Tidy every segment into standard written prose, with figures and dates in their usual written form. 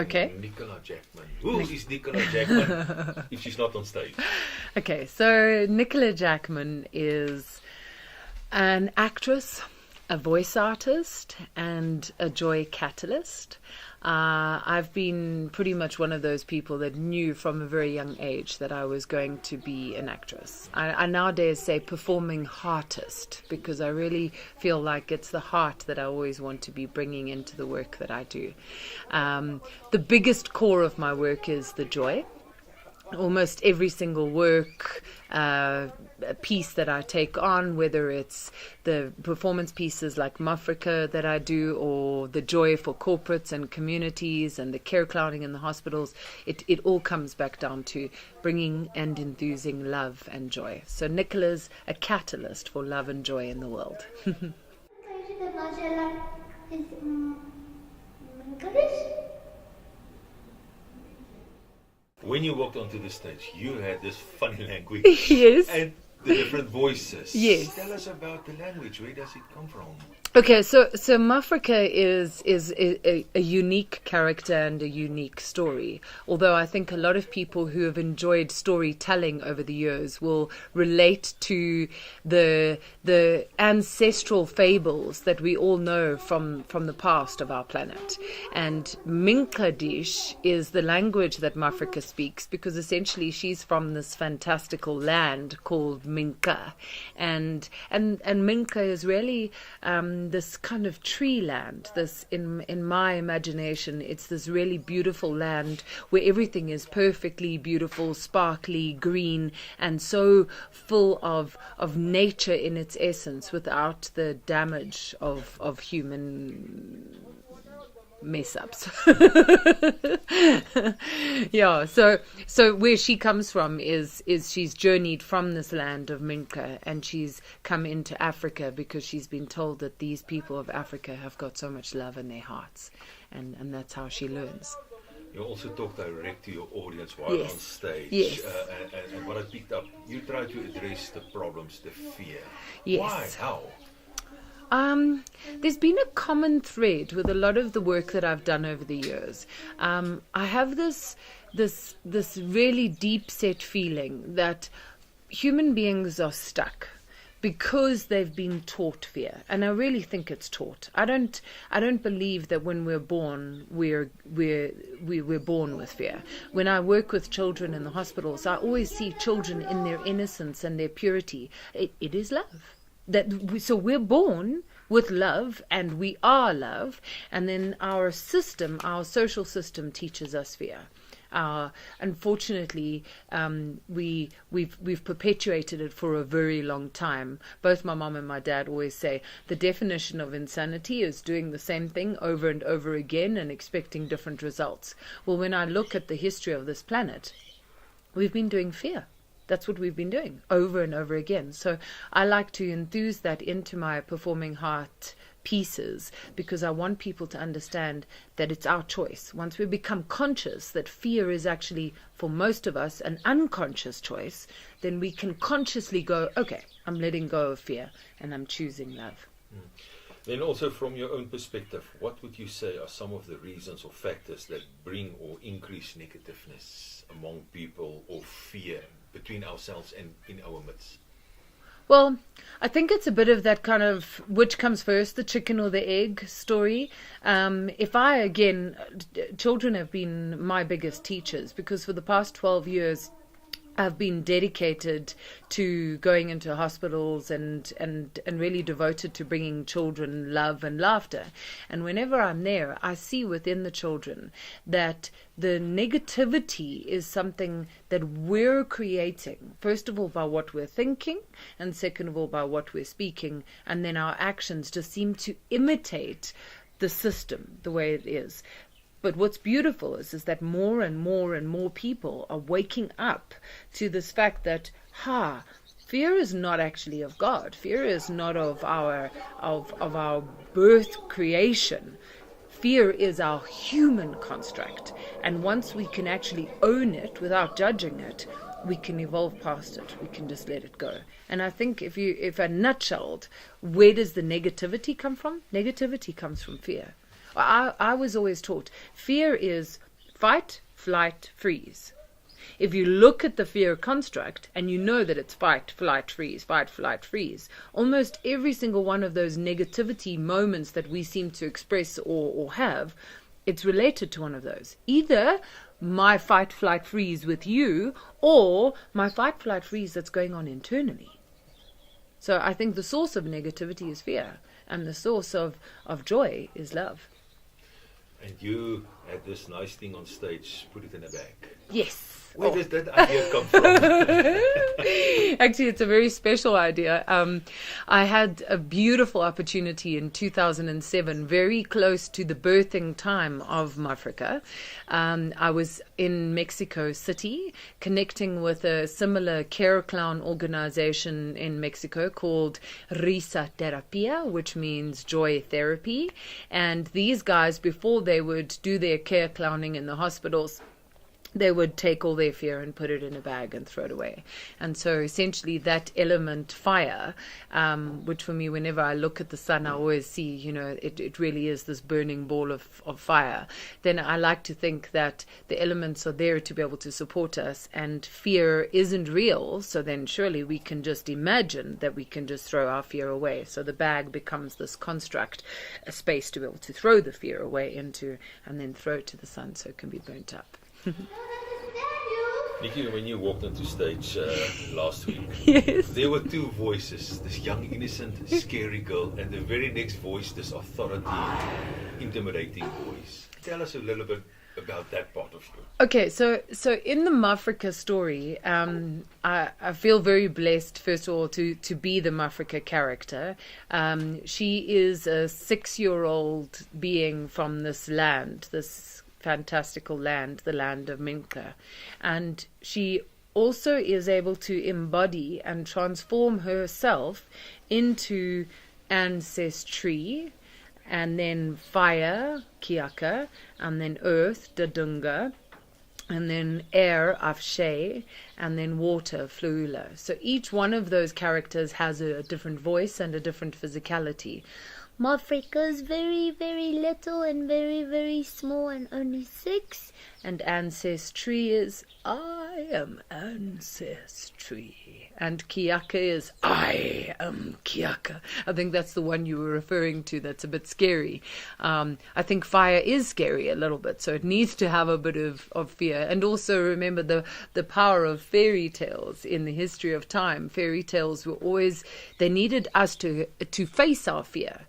Okay. Nicola Jackman. Who is Nicola Jackman if she's not on stage? Okay, so Nicola Jackman is an actress, a voice artist, and a joy catalyst. I've been pretty much one of those people that knew from a very young age that I was going to be an actress. I nowadays say performing heartist, because I really feel like it's the heart that I always want to be bringing into the work that I do. The biggest core of my work is the joy. Almost every single work, piece that I take on, whether it's the performance pieces like MAfrika that I do, or the joy for corporates and communities and the care clouding in the hospitals, it all comes back down to bringing and enthusing love and joy. So Nicola's a catalyst for love and joy in the world. When you walked onto the stage, you had this funny language. Yes. And the different voices. Yes. Tell us about the language. Where does it come from? Okay, so MAfrika is a unique character and a unique story. Although I think a lot of people who have enjoyed storytelling over the years will relate to the ancestral fables that we all know from the past of our planet. And Minxa-dish is the language that MAfrika speaks, because essentially she's from this fantastical land called Min-Kah. And Min-Kah is really this kind of tree land. This, in my imagination, it's this really beautiful land where everything is perfectly beautiful, sparkly, green, and so full of nature in its essence, without the damage of human mess ups. Yeah, so where she comes from is she's journeyed from this land of Min-Kah, and she's come into Africa because she's been told that these people of Africa have got so much love in their hearts, and that's how she learns. You also talk direct to your audience while on stage. Yes. And what I picked up, you try to address the problems, the fear. Yes. Why? How? There's been a common thread with a lot of the work that I've done over the years. I have this really deep set feeling that human beings are stuck because they've been taught fear, and I really think it's taught. I don't believe that when we're born we're born with fear. When I work with children in the hospitals, I always see children in their innocence and their purity. It is love. So we're born with love, and we are love, and then our social system teaches us fear. Unfortunately, we've perpetuated it for a very long time. Both my mom and my dad always say the definition of insanity is doing the same thing over and over again and expecting different results. Well, when I look at the history of this planet, we've been doing fear. That's what we've been doing over and over again. So I like to enthuse that into my performing heart pieces, because I want people to understand that it's our choice. Once we become conscious that fear is actually, for most of us, an unconscious choice, then we can consciously go, okay, I'm letting go of fear and I'm choosing love. Then also, from your own perspective, what would you say are some of the reasons or factors that bring or increase negativeness among people, or fear between ourselves and in our midst? Well, I think it's a bit of that kind of which comes first, the chicken or the egg story. Children have been my biggest teachers, because for the past 12 years, I've been dedicated to going into hospitals and really devoted to bringing children love and laughter. And whenever I'm there, I see within the children that the negativity is something that we're creating, first of all, by what we're thinking, and second of all, by what we're speaking. And then our actions just seem to imitate the system the way it is. But what's beautiful is that more and more and more people are waking up to this fact that, fear is not actually of God. Fear is not of our birth creation. Fear is our human construct. And once we can actually own it without judging it, we can evolve past it. We can just let it go. And I think if I nutshelled, where does the negativity come from? Negativity comes from fear. I was always taught fear is fight, flight, freeze. If you look at the fear construct and you know that it's fight, flight, freeze, almost every single one of those negativity moments that we seem to express or have, it's related to one of those. Either my fight, flight, freeze with you, or my fight, flight, freeze that's going on internally. So I think the source of negativity is fear, and the source of joy is love. And you had this nice thing on stage, put it in a bag. Yes. Where does that idea come from? Actually, it's a very special idea. I had a beautiful opportunity in 2007, very close to the birthing time of MAfrika. I was in Mexico City, connecting with a similar care clown organization in Mexico called Risa Terapia, which means joy therapy. And these guys, before they would do their care clowning in the hospitals, they would take all their fear and put it in a bag and throw it away. And so essentially that element, fire, which for me, whenever I look at the sun, I always see, it really is this burning ball of fire. Then I like to think that the elements are there to be able to support us, and fear isn't real. So then surely we can just imagine that we can just throw our fear away. So the bag becomes this construct, a space to be able to throw the fear away into, and then throw it to the sun so it can be burnt up. Nikky, when you walked onto stage last week, yes, there were two voices, this young, innocent, scary girl, and the very next voice, this authority, intimidating voice. Tell us a little bit about that part of you. Okay, so in the MAfrika story, I feel very blessed, first of all, to be the MAfrika character. She is a 6-year-old being from this land, this fantastical land, the land of Min-Kah. And she also is able to embody and transform herself into ancestry, and then fire, Kiaka, and then earth, Dadunga, and then air, Afshe, and then water, Fluula. So each one of those characters has a different voice and a different physicality. MAfrika is very, very little and very, very small and only 6. And ancestry is, I am ancestry. And Kiaka is, I am Kiaka. I think that's the one you were referring to that's a bit scary. I think fire is scary a little bit, so it needs to have a bit of fear. And also remember the power of fairy tales in the history of time. Fairy tales were always, they needed us to face our fear.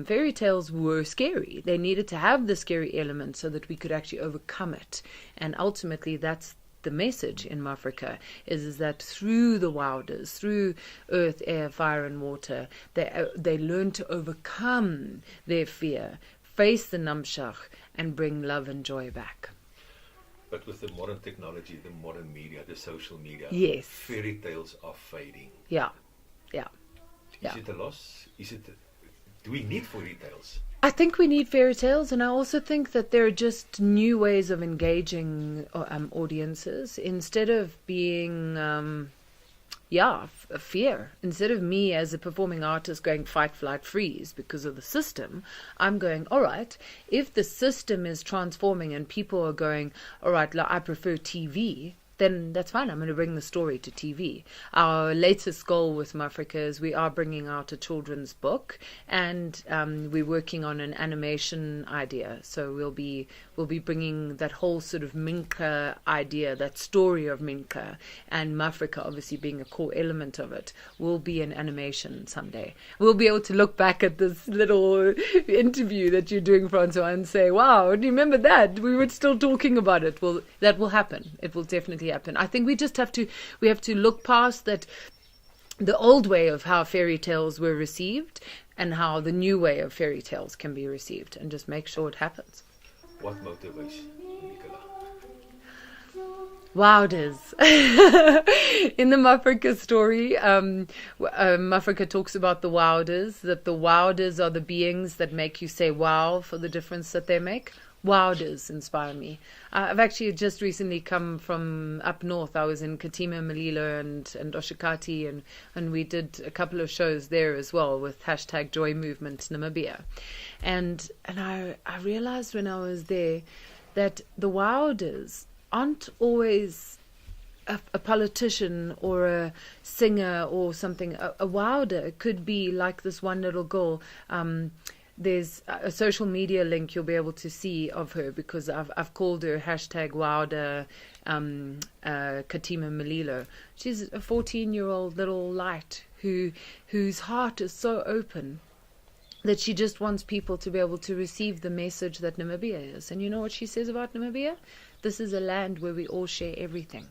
Fairy tales were scary. They needed to have the scary element so that we could actually overcome it. And ultimately, that's the message in MAfrika, is that through the wilders, through earth, air, fire, and water, they learn to overcome their fear, face the namshach, and bring love and joy back. But with the modern technology, the modern media, the social media, yes, fairy tales are fading. Yeah. Is it a loss? Do we need fairy tales? I think we need fairy tales, and I also think that there are just new ways of engaging audiences. Instead of being, fear. Instead of me as a performing artist going fight, flight, freeze because of the system, I'm going, all right, if the system is transforming and people are going, all right, I prefer TV, then that's fine. I'm going to bring the story to TV. Our latest goal with MAfrika is we are bringing out a children's book, and we're working on an animation idea. So we'll be bringing that whole sort of Min-Kah idea, that story of Min-Kah, and MAfrika obviously being a core element of it, will be an animation someday. We'll be able to look back at this little interview that you're doing, Francois, and say, wow, do you remember that? We were still talking about it. Well, that will happen. It will definitely happen. I think we just have to look past that, the old way of how fairy tales were received and how the new way of fairy tales can be received, and just make sure it happens. What motivates Nicola? Wilders. In the MAfrika story, MAfrika talks about the wilders, that the wilders are the beings that make you say wow for the difference that they make. Wilders inspire me. I've actually just recently come from up north. I was in Katima, Malilo and Oshakati, and we did a couple of shows there as well with hashtag Joy Movement Namibia. And I realized when I was there that the Wilders aren't always a politician or a singer or something. A Wilder could be like this one little girl. There's a social media link you'll be able to see of her, because I've called her #Wilder Katima Malilo. She's a 14-year-old little light whose heart is so open that she just wants people to be able to receive the message that Namibia is. And you know what she says about Namibia? This is a land where we all share everything.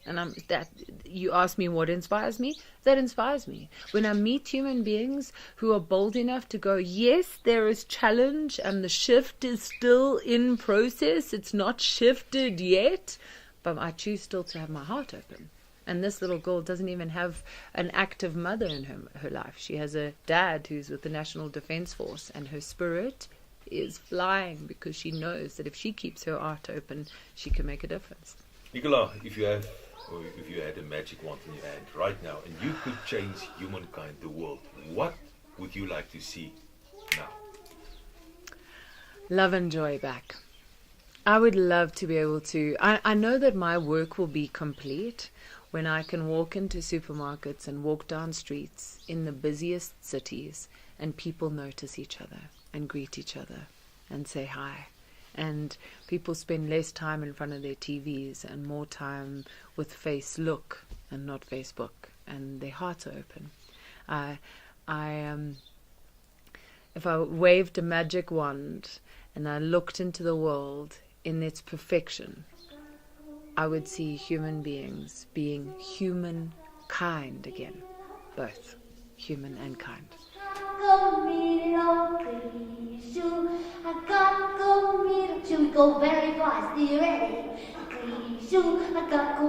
And that you ask me what inspires me? That inspires me. When I meet human beings who are bold enough to go, yes, there is challenge and the shift is still in process. It's not shifted yet, but I choose still to have my heart open. And this little girl doesn't even have an active mother in her life. She has a dad who's with the National Defence Force, and her spirit is flying because she knows that if she keeps her heart open, she can make a difference. Nicola, if you had a magic wand in your hand right now and you could change humankind, the world, what would you like to see now? Love and joy back. I would love to be able to. I know that my work will be complete when I can walk into supermarkets and walk down streets in the busiest cities and people notice each other and greet each other and say hi. And people spend less time in front of their TVs and more time with Facebook and not Facebook, and their hearts are open. If I waved a magic wand and I looked into the world in its perfection, I would see human beings being humankind again, both human and kind. Should we go very fast? Are you ready? I got